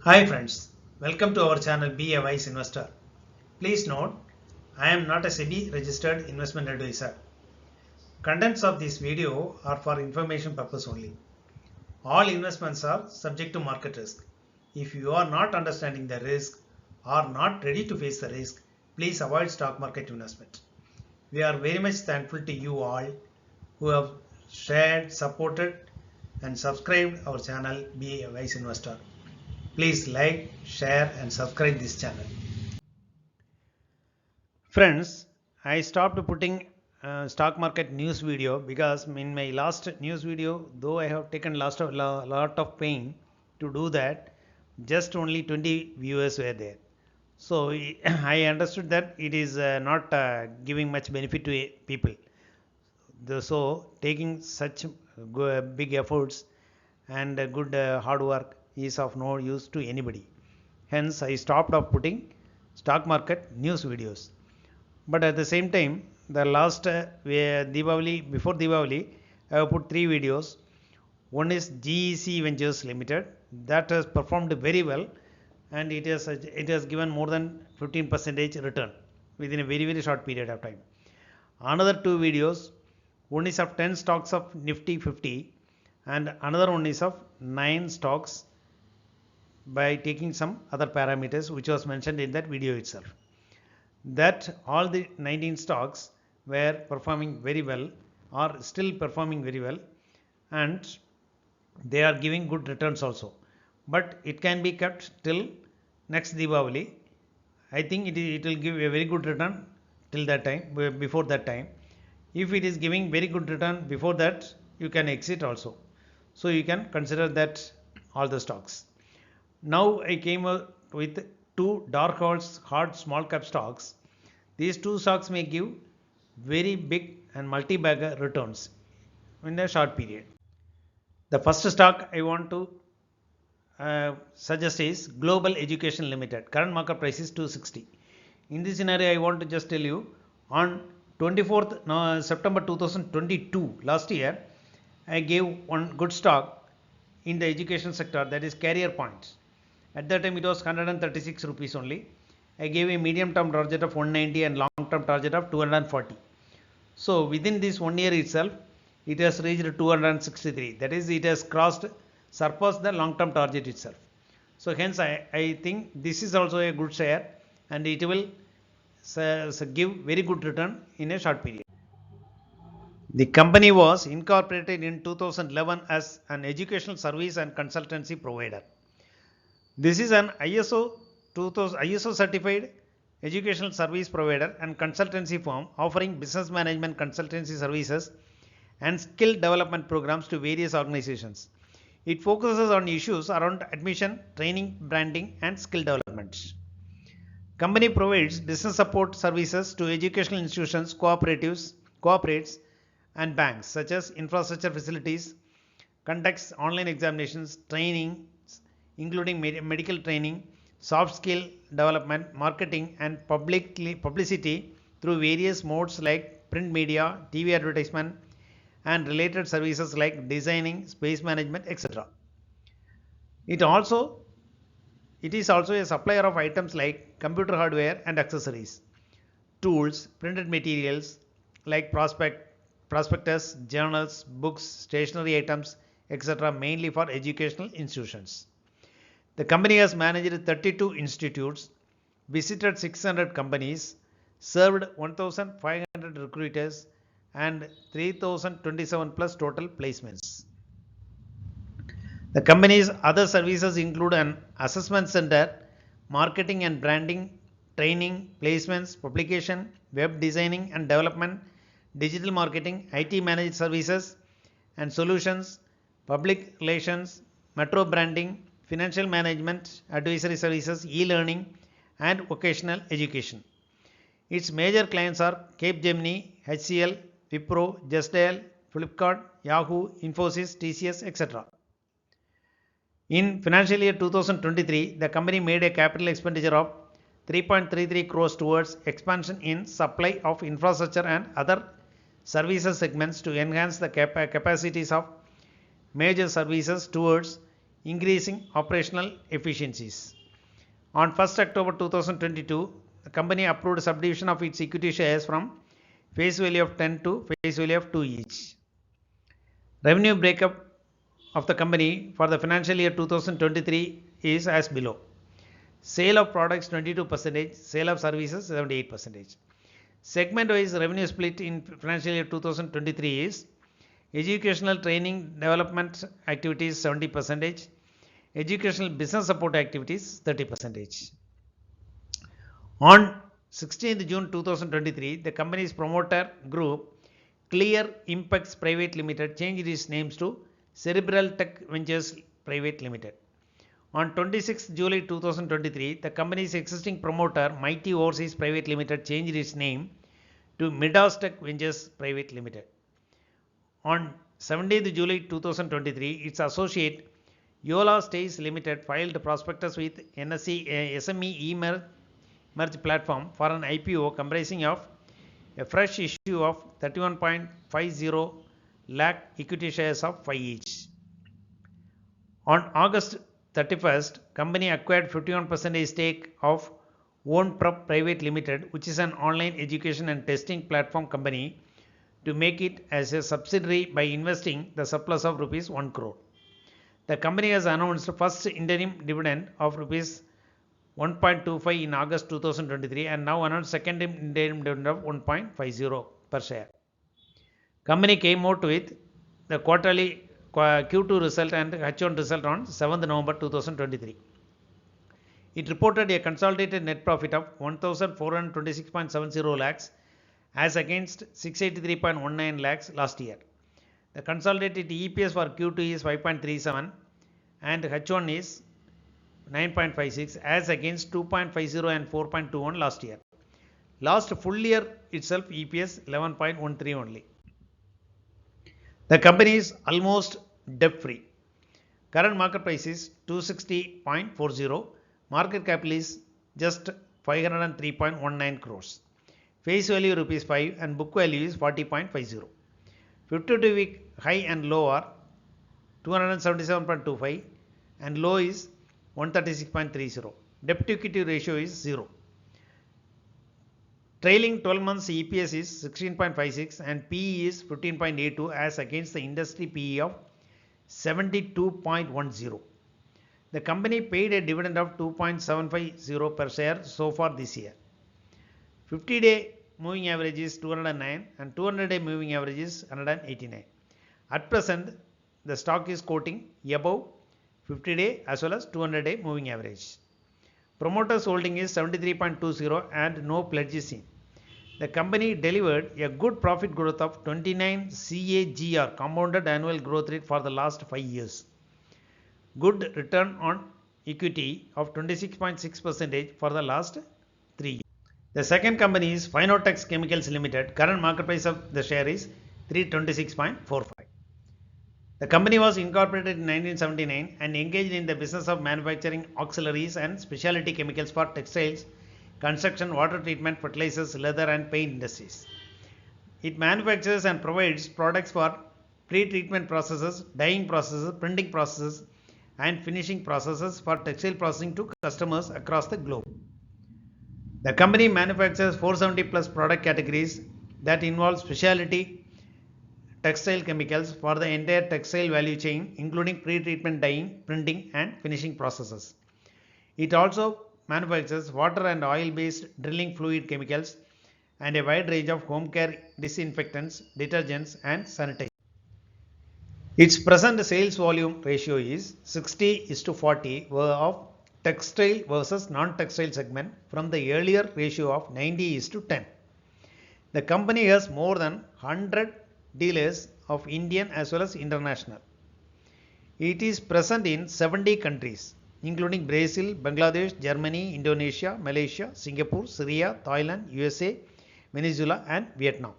Hi friends, welcome to our channel Be a Wise Investor. Please note, I am not a SEBI registered investment advisor. Contents of this video are for information purpose only. All investments are subject to market risk. If you are not understanding the risk or not ready to face the risk, please avoid stock market investment. We are very much thankful to you all who have shared, supported and subscribed our channel Be a Wise Investor. Please like, share and subscribe this channel. Friends, I stopped putting stock market news video because in my last news video, though I have taken lot of pain to do that, just only 20 viewers were there. So I understood that it is not giving much benefit to people. So taking such big efforts and good hard work is of no use to anybody. Hence, I stopped of putting stock market news videos. But at the same time, the last Diwali, before Diwali, I have put 3 videos. One is GEC Ventures Limited, that has performed very well, and it has given more than 15% return within a very short period of time. Another 2 videos, one is of 10 stocks of Nifty 50, and another one is of 9 stocks by taking some other parameters which was mentioned in that video itself. That all the 19 stocks were performing very well, or still performing very well, and they are giving good returns also. But it can be kept till next Diwali. I think it will give a very good return till that time, before that time. If it is giving very good return before that, you can exit also. So you can consider that all the stocks. Now I came with 2 dark horse hard small cap stocks. These 2 stocks may give very big and multi-bagger returns in a short period. The first stock I want to suggest is Global Education Limited. Current market price is 260. In this scenario, I want to just tell you, on 24th September 2022, last year, I gave one good stock in the education sector, that is Career Points. At that time it was 136 rupees only. I gave a medium term target of 190 and long term target of 240. So within this 1 year itself, it has reached 263. That is, it has surpassed the long term target itself. So hence I think this is also a good share, and it will give very good return in a short period. The company was incorporated in 2011 as an educational service and consultancy provider. This is an ISO certified educational service provider and consultancy firm offering business management consultancy services and skill development programs to various organizations. It focuses on issues around admission, training, branding, and skill development. Company provides business support services to educational institutions, cooperates, and banks, such as infrastructure facilities, conducts online examinations, training, including medical training, soft skill development, marketing, and publicity through various modes like print media, TV advertisement, and related services like designing, space management, etc. It is also a supplier of items like computer hardware and accessories, tools, printed materials like prospectus, journals, books, stationery items, etc., mainly for educational institutions. The company has managed 32 institutes, visited 600 companies, served 1,500 recruiters, and 3,027 plus total placements. The company's other services include an assessment center, marketing and branding, training, placements, publication, web designing and development, digital marketing, IT managed services and solutions, public relations, metro branding, financial management, advisory services, e-learning, and vocational education. Its major clients are Capgemini, HCL, Wipro, Justdial, Flipkart, Yahoo, Infosys, TCS, etc. In financial year 2023, the company made a capital expenditure of 3.33 crores towards expansion in supply of infrastructure and other services segments to enhance the capacities of major services towards increasing operational efficiencies. On 1st October 2022, the company approved subdivision of its equity shares from face value of 10 to face value of 2 each. Revenue breakup of the company for the financial year 2023 is as below. Sale of products 22%, sale of services 78%. Segment wise revenue split in financial year 2023 is educational training development activities 70%, educational business support activities 30%. On 16th June 2023, the company's promoter group Clear Impacts Private Limited changed its names to Cerebral Tech Ventures Private Limited. On 26th July 2023, the company's existing promoter Mighty Overseas Private Limited changed its name to Midas Tech Ventures Private Limited. On 17th July 2023, its associate Yola Stays Limited filed prospectus with NSE SME e-merge platform for an IPO comprising of a fresh issue of 31.50 lakh equity shares of 5 each. On August 31st, company acquired 51% stake of OwnPrep Private Limited, which is an online education and testing platform company, to make it as a subsidiary by investing the surplus of rupees 1 crore. The company has announced first interim dividend of rupees 1.25 in August 2023 and now announced second interim dividend of 1.50 per share. Company came out with the quarterly Q2 result and H1 result on 7th November 2023. It reported a consolidated net profit of 1,426.70 lakhs as against 683.19 lakhs last year. The consolidated EPS for Q2 is 5.37 and H1 is 9.56 as against 2.50 and 4.21 last year. Last full year itself EPS 11.13 only. The company is almost debt free. Current market price is 260.40. Market capital is just 503.19 crores. Face value rupees 5 and book value is 40.50. 52 week high and low are 277.25 and low is 136.30. Debt to equity ratio is 0. Trailing 12 months EPS is 16.56 and PE is 15.82 as against the industry PE of 72.10. The company paid a dividend of 2.750 per share so far this year. 50-day moving average is 209 and 200-day moving average is 189. At present, the stock is quoting above 50-day as well as 200-day moving average. Promoters holding is 73.20 and no pledges in. The company delivered a good profit growth of 29 CAGR compounded annual growth rate for the last 5 years. Good return on equity of 26.6% for the last 3 years. The second company is Finotex Chemicals Limited. Current market price of the share is 326.45. The company was incorporated in 1979 and engaged in the business of manufacturing auxiliaries and specialty chemicals for textiles, construction, water treatment, fertilizers, leather and paint industries. It manufactures and provides products for pre-treatment processes, dyeing processes, printing processes and finishing processes for textile processing to customers across the globe. The company manufactures 470 plus product categories that involve specialty textile chemicals for the entire textile value chain, including pre-treatment dyeing, printing and finishing processes. It also manufactures water and oil-based drilling fluid chemicals and a wide range of home care disinfectants, detergents and sanitizers. Its present sales volume ratio is 60:40 of textile versus non-textile segment from the earlier ratio of 90:10. The company has more than 100 dealers of Indian as well as international. It is present in 70 countries including Brazil, Bangladesh, Germany, Indonesia, Malaysia, Singapore, Syria, Thailand, USA, Venezuela and Vietnam.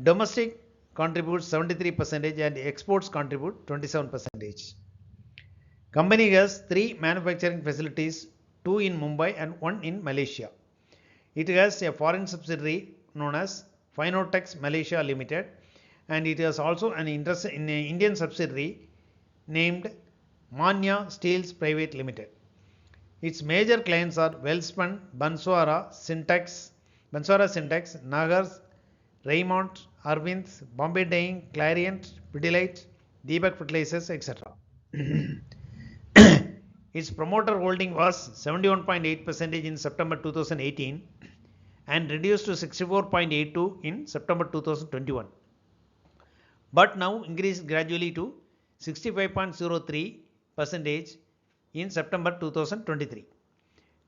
Domestic contributes 73% and exports contribute 27%. Company has 3 manufacturing facilities, 2 in Mumbai and 1 in Malaysia. It has a foreign subsidiary known as Finotex Malaysia Limited and it has also an Indian subsidiary named Manya Steels Private Limited. Its major clients are Welspun, Banswara Syntax, Nagars, Raymond, Arvind, Bombay Dyeing, Clariant, Pidilite, Deepak Fertilizers, etc. Its promoter holding was 71.8% in September 2018 and reduced to 64.82 in September 2021, but now increased gradually to 65.03% in September 2023.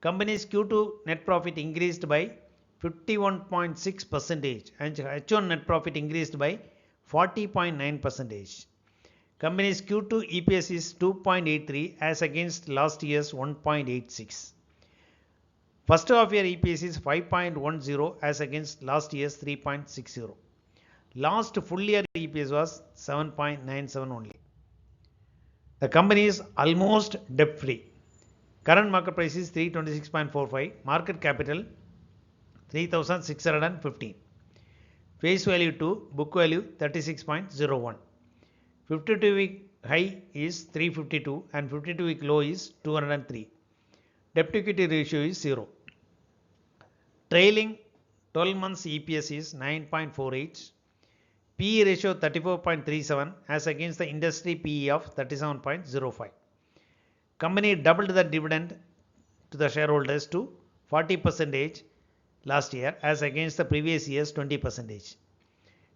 Company's Q2 net profit increased by 51.6% and H1 net profit increased by 40.9%. Company's Q2 EPS is 2.83 as against last year's 1.86. First half year EPS is 5.10 as against last year's 3.60. Last full year EPS was 7.97 only. The company is almost debt free. Current market price is 326.45, market capital 3615. Face value to book value 36.01. 52-week high is 352 and 52-week low is 203. Debt to equity ratio is 0. Trailing 12 months EPS is 9.48. PE ratio 34.37 as against the industry PE of 37.05. Company doubled the dividend to the shareholders to 40% last year as against the previous year's 20%.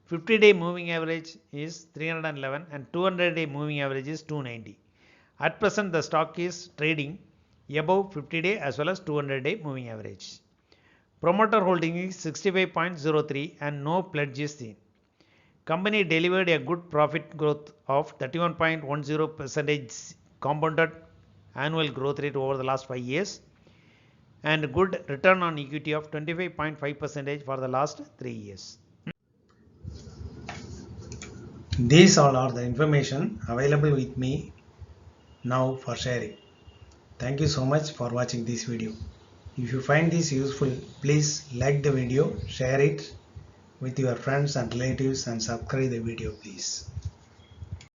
50-day moving average is 311 and 200-day moving average is 290. At present the stock is trading above 50-day as well as 200-day moving average. Promoter holding is 65.03 and no pledge is seen. Company delivered a good profit growth of 31.10% compounded annual growth rate over the last 5 years and good return on equity of 25.5% for the last 3 years. These all are the information available with me now for sharing. Thank you so much for watching this video. If you find this useful, please like the video, share it with your friends and relatives and subscribe the video please.